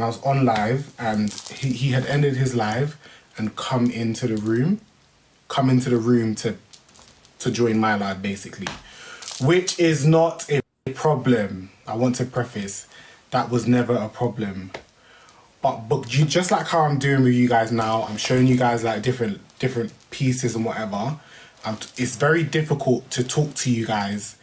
and I was on live, and he had ended his live and come into the room to join my live, basically, which is not a problem. I want to preface that was never a problem. But you, just like how I'm doing with you guys now, I'm showing you guys like different pieces and whatever. It's very difficult to talk to you guys,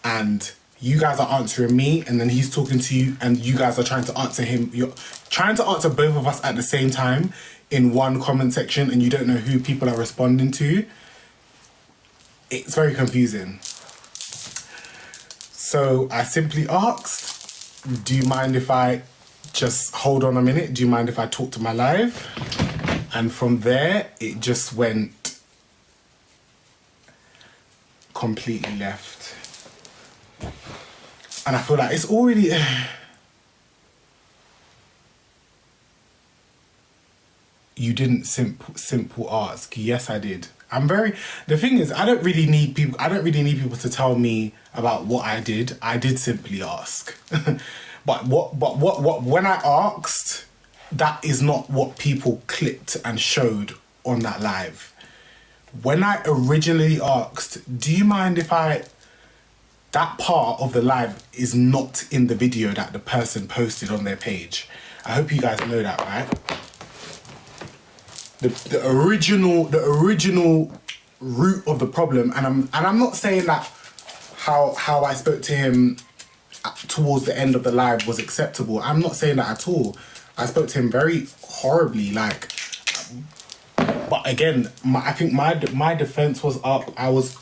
and you guys are answering me, and then he's talking to you, and you guys are trying to answer him. You're trying to answer both of us at the same time in one comment section, and you don't know who people are responding to. It's very confusing. So I simply asked, do you mind if I just hold on a minute? Do you mind if I talk to my live? And from there, it just went completely left. And I feel like it's already... You didn't simple ask. Yes, I did. The thing is, I don't really need people to tell me about what I did. I did simply ask. But when I asked, that is not what people clicked and showed on that live. When I originally asked, do you mind if that part of the live is not in the video that the person posted on their page. I hope you guys know that, right? The original root of the problem, and I'm not saying that how I spoke to him towards the end of the live was acceptable. I'm not saying that at all. I spoke to him very horribly, like. But again, I think my defense was up. I was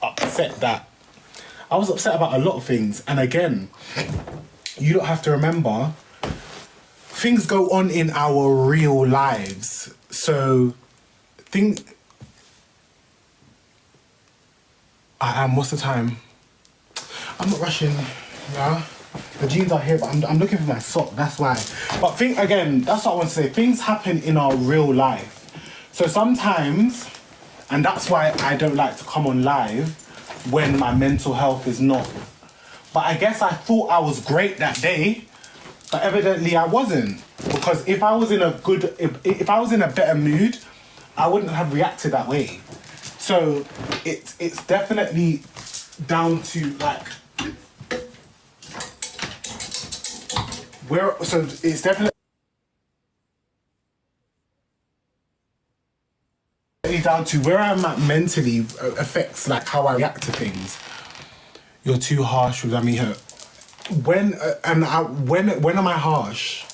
upset about a lot of things, and again, you don't have to remember. Things go on in our real lives. So, what's the time? I'm not rushing, yeah? The jeans are here, but I'm looking for my sock, that's why. But that's what I want to say. Things happen in our real life. So sometimes, and that's why I don't like to come on live when my mental health is not. But I guess I thought I was great that day, but evidently I wasn't. Because if I was in a better mood, I wouldn't have reacted that way. So it's definitely down to like it's definitely down to where I'm at mentally affects like how I react to things. You're too harsh with me. When am I harsh?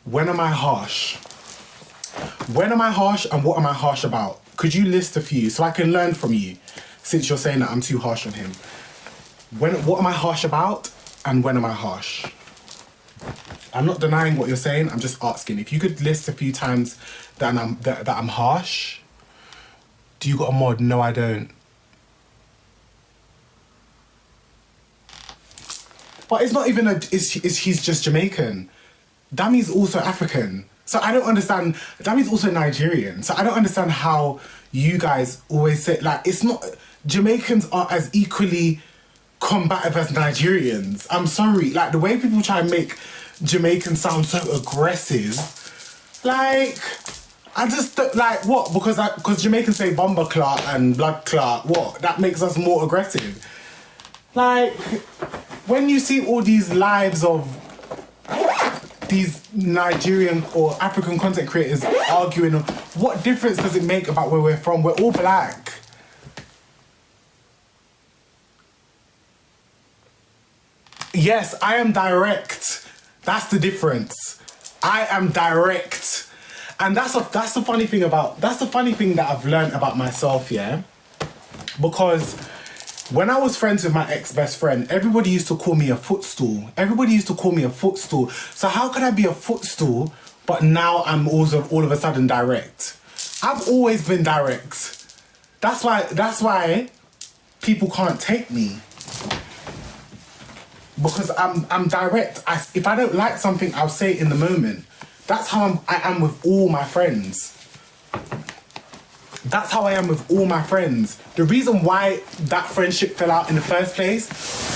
When am I harsh? When am I harsh, and what am I harsh about? Could you list a few so I can learn from you, since you're saying that I'm too harsh on him? What am I harsh about, and when am I harsh? I'm not denying what you're saying, I'm just asking. If you could list a few times that I'm harsh. Do you got a mod? No, I don't. But it's not even he's just Jamaican. Dami's also African. So I don't understand. Dami's also Nigerian. So I don't understand how you guys always say, like, it's not, Jamaicans are as equally combative as Nigerians. I'm sorry. Like, the way people try and make Jamaicans sound so aggressive, like, I just, like, what? Because Jamaicans say bomber clot and blood clot, what? That makes us more aggressive. Like, when you see all these lives of these Nigerian or African content creators arguing, what difference does it make about where we're from? We're all black. Yes, I am direct. That's the difference. I am direct. And that's the funny thing that I've learned about myself, yeah? Because when I was friends with my ex-best friend, everybody used to call me a footstool. So how could I be a footstool, but now I'm also all of a sudden direct? I've always been direct. That's why people can't take me. Because I'm direct. If I don't like something, I'll say it in the moment. That's how I am with all my friends. That's how I am with all my friends. The reason why that friendship fell out in the first place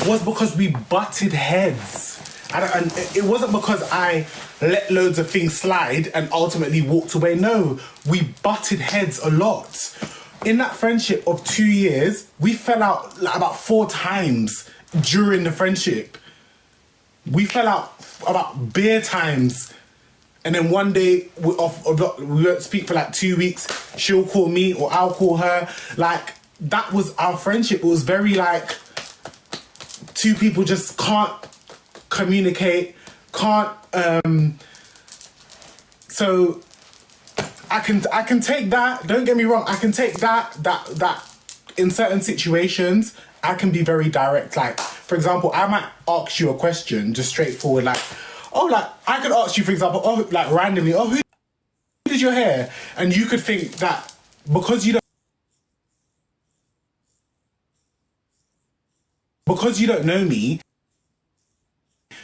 was because we butted heads. And it wasn't because I let loads of things slide and ultimately walked away. No, we butted heads a lot. In that friendship of 2 years, we fell out like about 4 times during the friendship. We fell out about bare times. And then one day, we won't speak for like 2 weeks. She'll call me or I'll call her. Like, that was our friendship. It was very like, 2 people just can't communicate, can't, so I can take that, don't get me wrong, I can take that in certain situations, I can be very direct. Like, for example, I might ask you a question, just straightforward, like, oh, like, I could ask you, for example, oh, like, randomly, oh, who did your hair? And you could think that because you don't know me,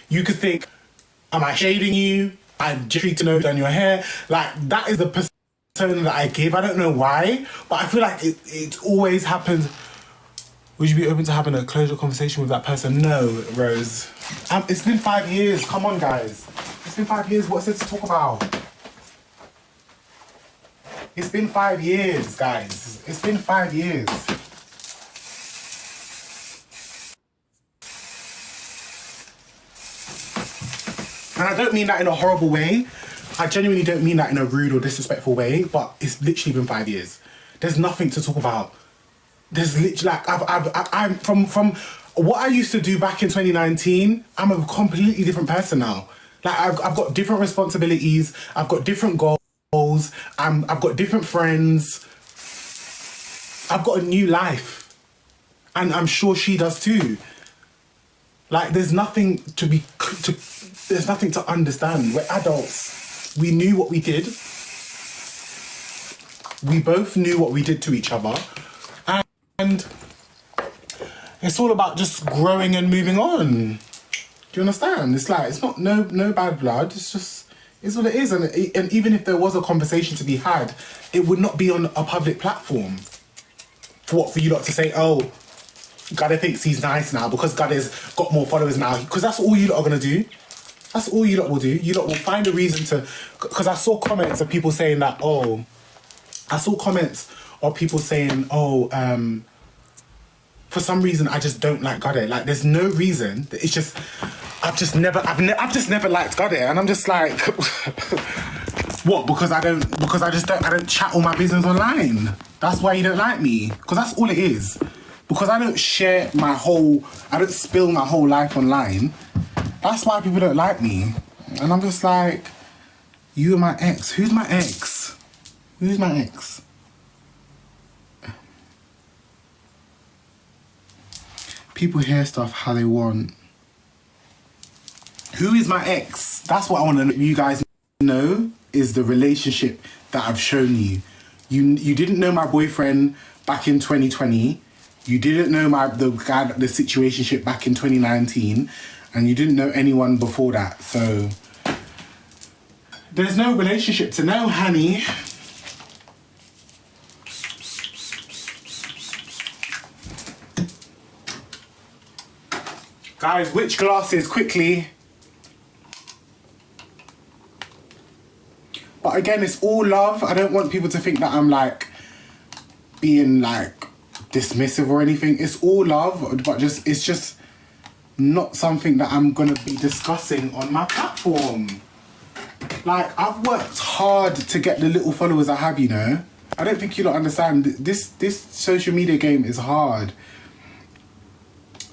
you could think, am I shading you? I'm just to know done your hair. Like, that is the persona that I give. I don't know why, but I feel like it always happens. Would you be open to having a closure conversation with that person? No, Rose. It's been 5 years. Come on, guys. It's been 5 years. What's there to talk about? It's been 5 years, guys. It's been 5 years. And I don't mean that in a horrible way. I genuinely don't mean that in a rude or disrespectful way, but it's literally been 5 years. There's nothing to talk about. There's literally, like, I'm from what I used to do back in 2019, I'm a completely different person now. Like, I've got different responsibilities, I've got different goals, I've got different friends, I've got a new life. And I'm sure she does too. Like, there's nothing there's nothing to understand. We're adults. We knew what we did. We both knew what we did to each other. And it's all about just growing and moving on. Do you understand? It's like, it's not no bad blood. It's just, it's what it is. And even if there was a conversation to be had, it would not be on a public platform. For you lot to say, oh, Guh Deh thinks he's nice now because Guh Deh's got more followers now. Because that's all you lot are going to do. That's all you lot will do. You lot will find a reason to... Because I saw comments of people saying that, oh... I saw comments of people saying, oh, for some reason, I just don't like Guh Deh. Like, there's no reason. It's just... I've just never liked Guh Deh. And I'm just like... What? Because I don't chat all my business online. That's why you don't like me. Because that's all it is. Because I don't I don't spill my whole life online. That's why people don't like me. And I'm just like, you and my ex. Who's my ex? Who's my ex? People hear stuff how they want. Who is my ex? That's what I want to let you guys know, is the relationship that I've shown you. You didn't know my boyfriend back in 2020. You didn't know the situationship back in 2019. And you didn't know anyone before that. So there's no relationship to know, honey. Guys, which glasses, quickly. But again, it's all love. I don't want people to think that I'm like being like dismissive or anything. It's all love, but it's just not something that I'm gonna be discussing on my platform. Like, I've worked hard to get the little followers I have, you know. I don't think you lot understand. This social media game is hard.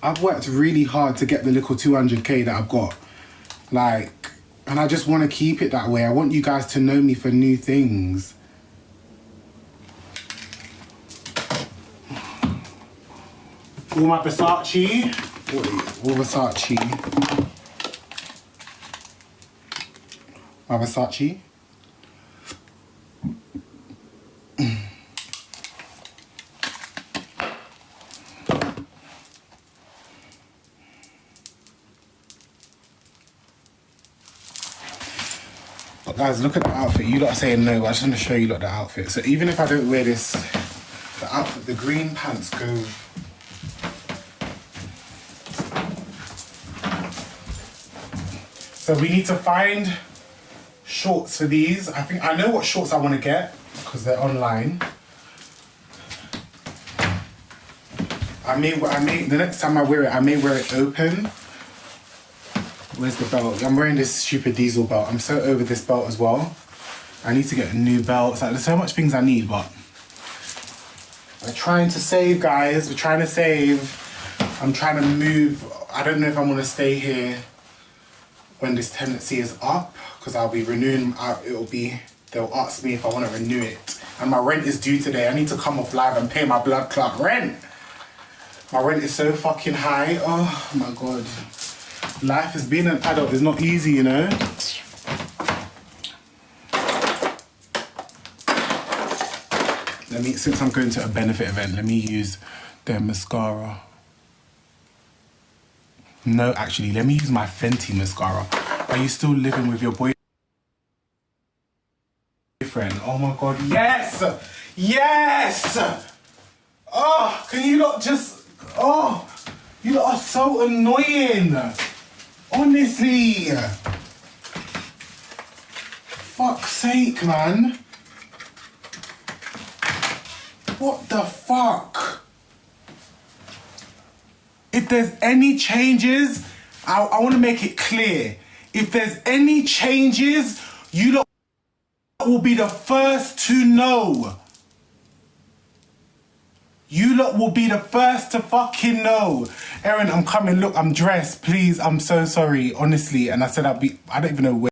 I've worked really hard to get the little 200k that I've got. Like, and I just want to keep it that way. I want you guys to know me for new things. All my Versace. All Versace. My Versace. But guys, look at the outfit. You lot are saying no, but I just want to show you lot the outfit. So even if I don't wear this, the outfit, the green pants go. So we need to find shorts for these. I think I know what shorts I want to get because they're online. I may the next time I wear it, I may wear it open. Where's the belt? I'm wearing this stupid diesel belt. I'm so over this belt as well. I need to get a new belt. It's like there's so much things I need, but we're trying to save, guys. We're trying to save. I'm trying to move. I don't know if I'm gonna stay here when this tenancy is up, because I'll be renewing. They'll ask me if I want to renew it, and my rent is due today. I need to come off live and pay my blood clot rent. My rent is so fucking high. Oh my god. Life as being an adult is not easy, you know? Since I'm going to a benefit event, let me use their mascara. No, actually, let me use my Fenty mascara. Are you still living with your boyfriend? Oh my god, yes! Yes! Oh, can you not just... Oh, you lot are so annoying. Honestly. Fuck's sake, man. What the fuck? If there's any changes, I want to make it clear. If there's any changes, you lot will be the first to know. You lot will be the first to fucking know. Erin, I'm coming. Look, I'm dressed. Please, I'm so sorry. Honestly. And I said I don't even know where.